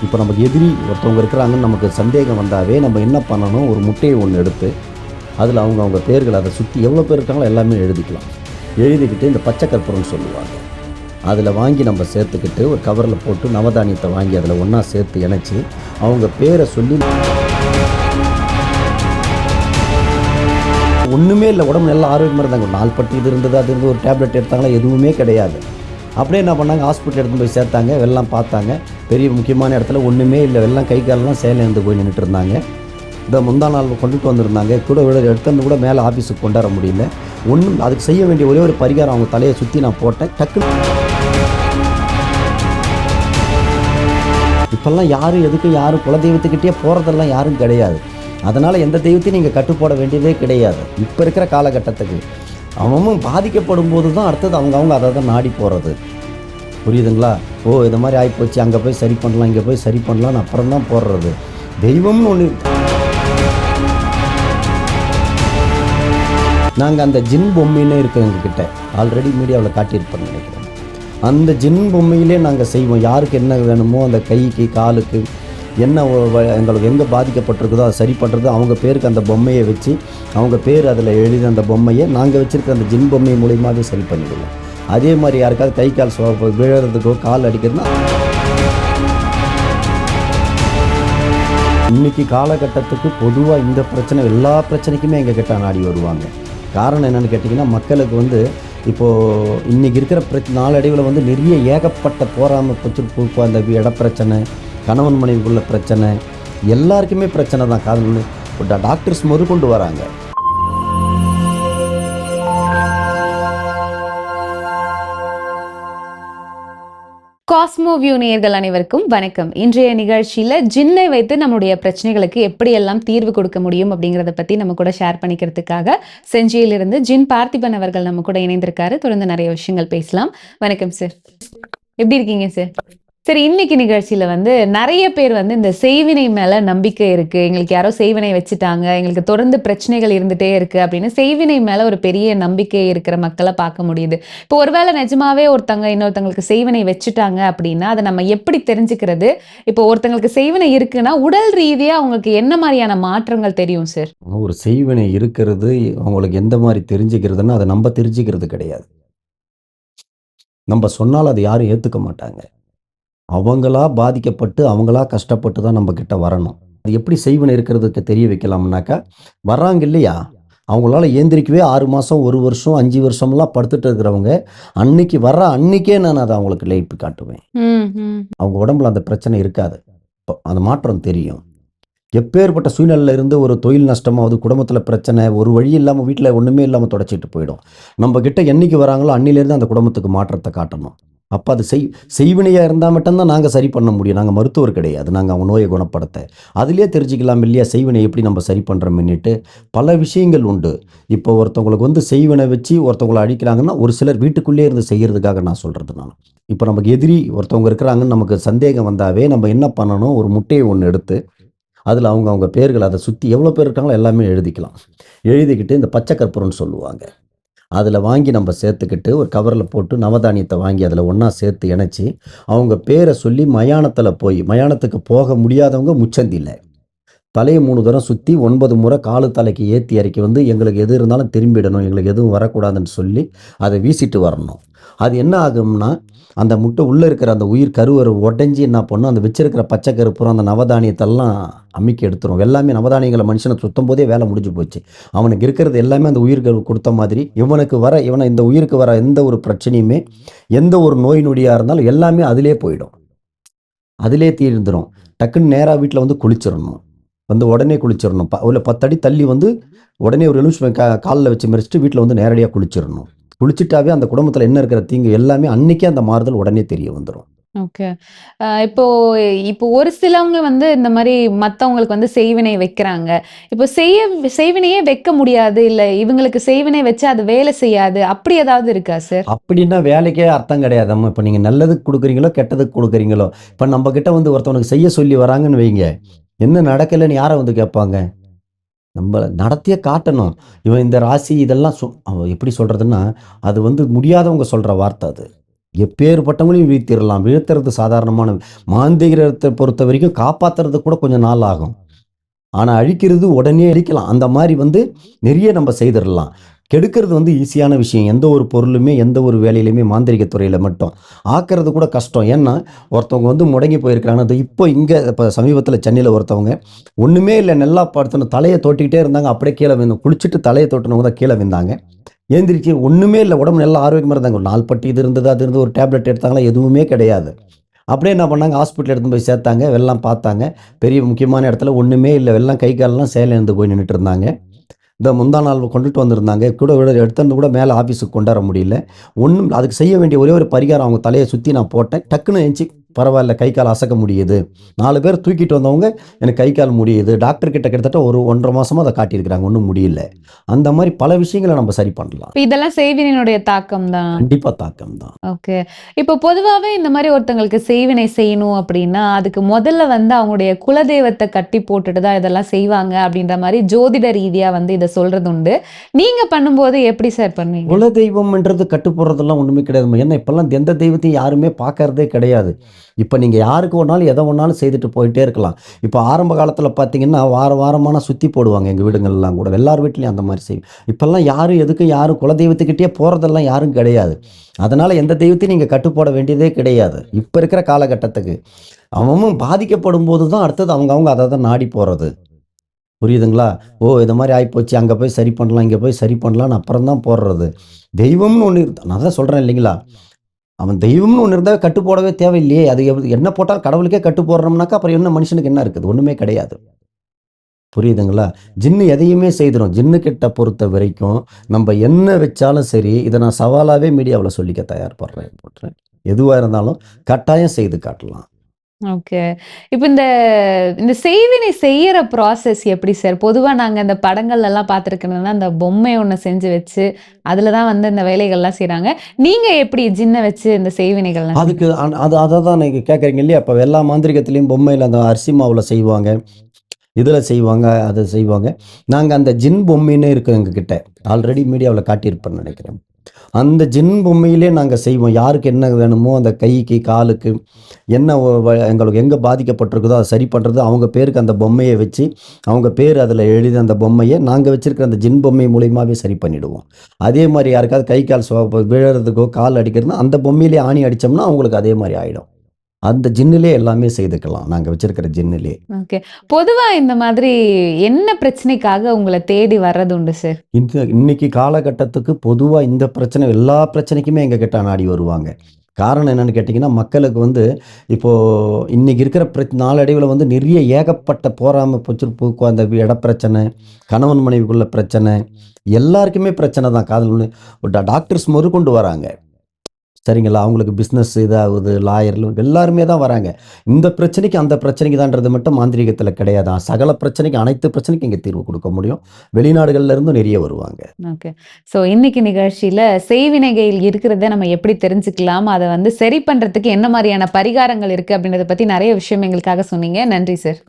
இப்போ நமக்கு எதிரி ஒருத்தவங்க இருக்கிறாங்கன்னு நமக்கு சந்தேகம் வந்தாவே நம்ம என்ன பண்ணணும், ஒரு முட்டையை ஒன்று எடுத்து அதில் அவங்க பேர்கள் அதை சுற்றி எவ்வளோ பேர் இருக்காங்களோ எல்லாமே எழுதிக்கலாம். எழுதிக்கிட்டு இந்த பச்சை கற்பூரம்னு சொல்லுவாங்க, அதில் வாங்கி நம்ம சேர்த்துக்கிட்டு ஒரு கவரில் போட்டு நவதானியத்தை வாங்கி அதில் ஒன்றா சேர்த்து இணைச்சி அவங்க பேரை சொல்லி ஒன்றுமே இல்லை, உடம்பு நல்லா ஆரோக்கியமாக இருந்தாங்க. ஒரு நாள்பட்டு இது இருந்தது அது இருந்து ஒரு டேப்லெட் எடுத்தாங்களா, எதுவுமே கிடையாது. அப்படியே என்ன பண்ணாங்க, ஹாஸ்பிட்டல் எடுத்து போய் சேர்த்தாங்க. வெள்ளம் பார்த்தாங்க, பெரிய முக்கியமான இடத்துல ஒன்றுமே இல்லை. வெள்ளம் கை காலெல்லாம் சேலைந்து போய் நின்றுட்டு இருந்தாங்க. இந்த முந்தா நாள் கொண்டுட்டு வந்திருந்தாங்க கூட எடுத்துன்னு கூட மேலே ஆஃபீஸுக்கு கொண்டாட முடியல. ஒன்றும் அதுக்கு செய்ய வேண்டிய ஒரே ஒரு பரிகாரம் அவங்க தலையை சுற்றி நான் போட்டேன். டக்குன்னு இப்போல்லாம் யாரும் எதுக்கும் யாரும் குலதெய்வத்துக்கிட்டே போகிறதெல்லாம் யாரும் கிடையாது. அதனால் எந்த தெய்வத்தையும் நீங்கள் கட்டுப்போட வேண்டியதே கிடையாது. இப்போ இருக்கிற காலகட்டத்துக்கு அவனும் பாதிக்கப்படும் போது தான் அடுத்தது அவங்க அதை தான் நாடி போகிறது. புரியுதுங்களா? ஓ இது மாதிரி ஆகிப்போச்சு, அங்கே போய் சரி பண்ணலாம், இங்கே போய் சரி பண்ணலான்னு அப்புறம் தான் போடுறது. தெய்வம்னு ஒன்று. நாங்கள் அந்த ஜின் பொம்மைன்னே இருக்குது எங்ககிட்ட, ஆல்ரெடி மீடியாவில் காட்டியிருப்பேன்னு நினைக்கிறேன். அந்த ஜின் பொம்மையிலே நாங்கள் செய்வோம். யாருக்கு என்ன வேணுமோ அந்த கைக்கு காலுக்கு என்ன எங்களுக்கு எங்கே பாதிக்கப்பட்டிருக்குதோ அதை சரி பண்ணுறது. அவங்க பேருக்கு அந்த பொம்மையை வச்சு அவங்க பேர் அதில் எழுதி அந்த பொம்மையை நாங்கள் வச்சுருக்க அந்த ஜின் பொம்மை மூலியமாகவே சரி பண்ணிடுவோம். அதே மாதிரி யாருக்காவது கை கால் விழுறதுக்கோ கால் அடிக்கிறதுனா இன்றைக்கி காலகட்டத்துக்கு பொதுவாக இந்த பிரச்சனை எல்லா பிரச்சனைக்குமே எங்கள் கிட்ட நாடி வருவாங்க. காரணம் என்னென்னு கேட்டிங்கன்னா, மக்களுக்கு இப்போது இன்றைக்கி இருக்கிற நாளடைவில் நிறைய ஏகப்பட்ட போராமல் போச்சு. அந்த இடப்பிரச்சனை, கணவன் மனைவிக்குள்ள பிரச்சனை, எல்லாருக்குமே பிரச்சனை தான். காரணம் டாக்டர்ஸ் முதற்கொண்டு வராங்க. காஸ்மோ வியூ நேயர்கள் அனைவருக்கும் வணக்கம். இன்றைய நிகழ்ச்சியில் ஜின்னை வைத்து நம்முடைய பிரச்சனைகளுக்கு எப்படியெல்லாம் தீர்வு கொடுக்க முடியும் அப்படிங்கிறத பற்றி நம்ம கூட ஷேர் பண்ணிக்கிறதுக்காக செஞ்சியிலிருந்து ஜின் பார்த்திபன் அவர்கள் நம்ம கூட இணைந்திருக்காரு. தொடர்ந்து நிறைய விஷயங்கள் பேசலாம். வணக்கம் சார், எப்படி இருக்கீங்க சார்? சரி, இன்னைக்கு நிகழ்ச்சியில் நிறைய பேர் இந்த செய்வினை மேலே நம்பிக்கை இருக்குது, எங்களுக்கு யாரோ செய்வினை வச்சுட்டாங்க, எங்களுக்கு தொடர்ந்து பிரச்சனைகள் இருந்துகிட்டே இருக்குது அப்படின்னு செய்வினை மேலே ஒரு பெரிய நம்பிக்கை இருக்கிற மக்களை பார்க்க முடியுது. இப்போ ஒருவேளை நிஜமாவே ஒருத்தங்க இன்னொருத்தங்களுக்கு செய்வினை வச்சுட்டாங்க அப்படின்னா அதை நம்ம எப்படி தெரிஞ்சுக்கிறது? இப்போ ஒருத்தங்களுக்கு செய்வினை இருக்குன்னா உடல் ரீதியாக அவங்களுக்கு என்ன மாதிரியான மாற்றங்கள் தெரியும் சார்? ஒரு செய்வினை இருக்கிறது அவங்களுக்கு எந்த மாதிரி தெரிஞ்சுக்கிறதுன்னா அதை நம்ம தெரிஞ்சுக்கிறது கிடையாது. நம்ம சொன்னால் அதை யாரும் ஏற்றுக்க மாட்டாங்க. அவங்களா பாதிக்கப்பட்டு அவங்களா கஷ்டப்பட்டு தான் நம்ம கிட்ட வரணும். அது எப்படி செய்வினை இருக்கிறதுக்கு தெரிய வைக்கலாம்னாக்கா, வர்றாங்க இல்லையா, அவங்களால ஏந்திரிக்கவே 6 மாதம் 1 வருஷம் 5 வருஷம்லாம் படுத்துட்டு இருக்கிறவங்க அன்னைக்கு அன்னைக்கே நான் அதை அவங்களுக்கு லைட் காட்டுவேன். அவங்க உடம்புல அந்த பிரச்சனை இருக்காது. அந்த மாற்றம் தெரியும். எப்பேற்பட்ட சூழ்நிலையில் இருந்து ஒரு தொழில் நஷ்டமாவது, குடும்பத்தில் பிரச்சனை, ஒரு வழி இல்லாமல் வீட்டில் ஒன்றுமே இல்லாமல் தொடச்சிட்டு போயிடும். நம்ம கிட்ட என்னைக்கு வராங்களோ அன்னிலேருந்து அந்த குடும்பத்துக்கு மாற்றத்தை காட்டணும். அப்போ அது செய்வினையாக இருந்தால் மட்டும்தான் நாங்கள் சரி பண்ண முடியும். நாங்கள் மருத்துவர் கிடையாது, நாங்கள் அவங்க நோயை குணப்படுத்த. அதுலேயே தெரிஞ்சுக்கலாம் இல்லையா செய்வினை எப்படி நம்ம சரி பண்ணுறோம்னுட்டு. பல விஷயங்கள் உண்டு. இப்போ ஒருத்தவங்களுக்கு செய்வினை வச்சு ஒருத்தவங்களை அழிக்கிறாங்கன்னா ஒரு சிலர் வீட்டுக்குள்ளேயே இருந்து செய்கிறதுக்காக நான் சொல்கிறது. இப்போ நமக்கு எதிரி ஒருத்தவங்க இருக்கிறாங்கன்னு நமக்கு சந்தேகம் வந்தாவே நம்ம என்ன பண்ணணும், ஒரு முட்டையை ஒன்று எடுத்து அதில் அவங்க பேர்கள் அதை சுற்றி எவ்வளோ பேர் இருக்காங்களோ எல்லாமே எழுதிக்கலாம். எழுதிக்கிட்டு இந்த பச்சை கற்பூரம்னு சொல்லுவாங்க, அதில் வாங்கி நம்ம சேர்த்துக்கிட்டு ஒரு கவரில் போட்டு நவதானியத்தை வாங்கி அதில் ஒன்றா சேர்த்து இணைச்சி அவங்க பேரை சொல்லி மயானத்துக்கு போக முடியாதவங்க முச்சந்தியில் தலையை 3 தரம் சுற்றி 9 முறை காலு தலைக்கு ஏற்றி இறக்கி எங்களுக்கு எது இருந்தாலும் திரும்பிடணும், எங்களுக்கு எதுவும் வரக்கூடாதுன்னு சொல்லி அதை வீசிட்டு வரணும். அது என்ன ஆகும்னா, அந்த முட்டை உள்ளே இருக்கிற அந்த உயிர் கருவறை உடஞ்சி என்ன பண்ணும், அந்த வச்சிருக்கிற பச்சை கருப்புறம் அந்த நவதானியத்தெல்லாம் அம்மிக்கி எடுத்துரும். எல்லாமே நவதானியங்களை மனுஷனை சுத்தம் போதே வேலை முடிஞ்சு போச்சு. அவனுக்கு இருக்கிறது எல்லாமே அந்த உயிர்கள் கொடுத்த மாதிரி இந்த உயிருக்கு வர எந்த ஒரு பிரச்சனையுமே, எந்த ஒரு நோய் நொடியாக இருந்தாலும் எல்லாமே அதிலே போயிடும், அதிலே தீர்ந்துடும். டக்குன்னு நேராக வீட்டில் குளிச்சிடணும். உடனே குளிச்சிடணும். ஒரு 10 அடி தள்ளி உடனே ஒரு நிமிஷம் காலில் வச்சு மறைச்சிட்டு வீட்டில் நேரடியாக குளிச்சிடணும். குளிச்சுட்டாவே அந்த குடும்பத்தில் என்ன இருக்கிற தீங்கு எல்லாமே அன்னைக்கே அந்த மாறுதல் உடனே தெரிய வந்துடும். ஓகே. இப்போ ஒரு சிலவங்க இந்த மாதிரி மற்றவங்களுக்கு செய்வினை வைக்கிறாங்க. இப்போ செய்வினையே வைக்க முடியாது, இல்லை இவங்களுக்கு செய்வினை வச்சா அது வேலை செய்யாது, அப்படி ஏதாவது இருக்கா சார்? அப்படின்னா வேலைக்கே அர்த்தம் கிடையாது. இப்போ நீங்கள் நல்லதுக்கு கொடுக்குறீங்களோ கெட்டதுக்கு கொடுக்குறீங்களோ, இப்போ நம்ம கிட்ட ஒருத்தவனுக்கு செய்ய சொல்லி வராங்கன்னு வைங்க, என்ன நடக்கலைன்னு யாரை கேட்பாங்க? நம்ம நடத்தியே காட்டணும். இவன் இந்த ராசி இதெல்லாம் எப்படி சொல்கிறதுன்னா, அது முடியாதவங்க சொல்கிற வார்த்தை. அது எப்பேற்பட்டவங்களையும் வீழ்த்திடலாம். வீழ்த்துறது சாதாரணமான மாந்திரத்தை பொறுத்த வரைக்கும் காப்பாத்துறது கூட கொஞ்சம் நாள் ஆகும். ஆனா அழிக்கிறது உடனே அழிக்கலாம். அந்த மாரி நிறைய நம்ம செய்திடலாம். கெடுக்கிறது ஈஸியான விஷயம். எந்த ஒரு பொருளுமே, எந்த ஒரு வேலையிலுமே மாந்திரீக துறையில மட்டும். ஆக்குறது கூட கஷ்டம். ஏன்னா, ஒருத்தவங்க முடங்கி போயிருக்கிறாங்க. அது இப்ப சமீபத்தில சென்னையில ஒருத்தவங்க, ஒண்ணுமே இல்ல நல்லா படுத்துன தலைய தொட்டுக்கிட்டே இருந்தாங்க. அப்படியே கீழ விழுந்து குளிச்சுட்டு தலைய தொட்டுனவங்க தான் கீழ விழுந்தாங்க. எந்திரிச்சு ஒண்ணுமே இல்ல. உடம்பு நல்லா ஆரோக்கியமா இருந்தாங்க. ஒரு நாள்பட்டு இது இருந்தது, அது இருந்தது. ஒரு டேப்லெட் எடுத்தாங்களா? எதுவுமே கிடையாது. அப்படியே என்ன பண்ணாங்க, ஹாஸ்பிட்டல் எடுத்துன்னு போய் சேர்த்தாங்க. எல்லாம் பார்த்தாங்க. பெரிய முக்கியமான இடத்துல ஒண்ணுமே இல்ல. எல்லாம் கை கால்லாம் செயலிழந்து போய் நின்னுட்டு இருந்தாங்க. இந்த முந்தா நாள் கொண்டுட்டு வந்திருந்தாங்க. கூட எடுத்துட்டு வந்து கூட மேல ஆஃபீஸுக்கு கொண்டார முடியல. ஒண்ணும் அதுக்கு செய்ய வேண்டிய ஒரே ஒரு பரிகாரம் அவங்க தலைய சுத்தி நான் போட்டேன். டக்குனு எந்திச்சு பரவால்ல கை கால் அசைக்க முடியுது. 4 பேர் தூக்கிட்டு வந்தவங்க எனக்கு கை கால் முடியுது. டாக்டர் கிட்ட கிட்டத்தட்ட ஒரு 1 1/2 மாசமா அத காட்டியிருக்கிறாங்க. ஒண்ணும் முடியல. அந்த மாரி பல விஷயங்கள நம்ம சரி பண்ணலாம். இப்ப இதெல்லாம் செய்வினையினுடைய தாக்கம் தான். கண்டிப்பா தாக்கம் தான். ஓகே. இப்போ பொதுவாவே இந்த மாரி ஒருத்தங்களுக்கு செய்வினை செய்யணும் அப்படின்னா, அதுக்கு முதல்ல அவங்களுடைய குலதெய்வத்த கட்டி போட்டுட்டு தான் இதெல்லாம் செய்வாங்க அப்படின்ற மாரி ஜோதிட ரீதியா இத சொல்றது உண்டு. நீங்க பண்ணும்போது எப்படி சார் பண்ணுவீங்க? குலதெய்வம்ன்றது கட்டு போடுறதெல்லாம் ஒண்ணுமே கிடையாதும்மா. ஏன்னா இப்பல்லாம் எந்த தெய்வத்தையும் யாருமே பார்க்கறதே கிடையாது. இப்ப நீங்க யாருக்கு வேணாலும் எத வேணாலும் செய்துட்டு போயிட்டே இருக்கலாம். இப்ப ஆரம்ப காலத்துல பார்த்தீங்கன்னா, வாரமான சுத்தி போடுவாங்க எங்க வீடுங்கள்லாம் கூட. எல்லார் வீட்லயும் அந்த மாரி இப்பல்லாம் யாரும் எதுக்கும் யாரும் குலதெய்வத்துக்கிட்டயே போறதெல்லாம் யாரும் கிடையாது. அதனால எந்த தெய்வத்தையும் நீங்க கட்டு போட வேண்டியதே கிடையாது. இப்ப இருக்கிற காலகட்டத்துக்கு. அவன் பாதிக்கப்படும்போது தான் அடுத்தது அவங்கவங்க அத தான் நாடி போறது. புரியுதுங்களா? ஓ! இந்த மாரி ஆயிப்போச்சு. அங்க போய் சரி பண்ணலாம், இங்க போய் சரி பண்ணலாம்ன்னு அப்புறம் தான் போடுறது. தெய்வம்னு ஒண்ணு நான் தான் சொல்றேன் இல்லைங்களா? அவன் தெய்வம்னு ஒண்ணு இருந்தா கட்டு போடவே தேவையில்லையே! அது என்ன போட்டாலும் கடவுளுக்கே கட்டு போடுறோம்னாக்கா, அப்புறம் என்ன மனுஷனுக்கு என்ன இருக்குது? ஒண்ணுமே கிடையாது. புரியுதுங்களா? ஜின்னு எதையுமே செய்திரும். ஜின்னு கிட்ட பொறுத்த வரைக்கும், நம்ப என்ன வச்சாலும் சரி, இத நான் சவாலாவே மீடியாவுல சொல்லிக்க தயார்படுறேன். எதுவா இருந்தாலும் கட்டாயம் செய்து காட்டலாம். ஓகே. இப்ப இந்த இந்த செய்வினை செய்யற ப்ராசஸ் எப்படி சார்? பொதுவா நாங்க இந்த படங்கள்லலாம் பார்த்துருக்கோம்னா, அந்த பொம்மை ஒண்ணு செஞ்சு வச்சு, அதுல தான் இந்த வேலைகள்லாம் செய்றாங்க. நீங்க எப்படி ஜின்ன வச்சு இந்த செய்வினைகள்லாம் அதுக்கு அததான் நீங்க கேட்கறீங்க இல்லையா? அப்ப எல்லா மாந்திரீகத்திலயும் பொம்மையில அந்த அரிசி மாவுல செய்வாங்க. இதுல செய்வாங்க, அத செய்வாங்க. நாங்க அந்த ஜின் பொம்மைன்னே இருக்கு எங்ககிட்ட. ஆல்ரெடி மீடியாவுல காட்டியிருப்பேன்னு நெனைக்கிறேன். அந்த ஜின் பொம்மையிலே நாங்க செய்வோம். யாருக்கு என்ன வேணுமோ அந்த கைக்கு, காலுக்கு என்ன எங்களுக்கு எங்க பாதிக்கப்பட்டிருக்குதோ அத சரி பண்றது. அவங்க பேருக்கு அந்த பொம்மைய வச்சு, அவங்க பேர் அதுல எழுதி அந்த பொம்மைய நாங்க வச்சிருக்கிற அந்த ஜின் பொம்மை மூலியமாவே சரி பண்ணிடுவோம். அதே மாரி யாருக்காவது கை, கால் விழறதுக்கோ, கால் அடிக்கிறதுனா அந்த பொம்மையிலே ஆணி அடிச்சோம்னா அவங்களுக்கு அதே மாரி ஆயிடும். அந்த ஜின்னிலே எல்லாமே செய்துக்கலாம். நாங்க வச்சிருக்கிற ஜின்னிலே. ஓகே. பொதுவா இந்த மாதிரி என்ன பிரச்சனைக்காக உங்கள தேடி வர்றது உண்டு சார்? இன்னைக்கு காலகட்டத்துக்கு பொதுவா இந்த பிரச்சனை எல்லா பிரச்சனைக்குமே எங்ககிட்ட நாடி வருவாங்க. காரணம் என்னன்னு கேட்டீங்கன்னா, மக்களுக்கு இப்போ இன்னைக்கு இருக்கிற நாளடைவுல நிறைய ஏகப்பட்ட போறாம போக்கு அந்த இடப்பிரச்சனை, கணவன் மனைவிக்குள்ள பிரச்சனை, எல்லாருக்குமே பிரச்சனை தான். காதல் டாக்டர்ஸ் முதற்கொண்டு வராங்க. சரிங்களா? அவங்களுக்கு பிசினஸ் இதாகுது, லாயர்ல எல்லாருமே தான் வராங்க. இந்த பிரச்சனைக்கு, அந்த பிரச்சனைக்கு தான்றது மட்டும் மாந்திரீகத்தில கிடையாதாம். சகல பிரச்சனைக்கும், அனைத்து பிரச்சனைக்கும் இங்க தீர்வு குடுக்க முடியும். வெளிநாடுகள்ல இருந்தும் நிறைய வருவாங்க. ஓகே. ஸோ இன்னைக்கு நிகழ்ச்சியில செய்வினைகள் இருக்கிறத நம்ம எப்படி தெரிஞ்சுக்கலாம்? அத சரி பண்றதுக்கு என்ன மாரியான பரிகாரங்கள் இருக்கு அப்படின்றத பத்தி நெறைய விஷயம் எங்களுக்காக சொன்னீங்க. நன்றி சார்.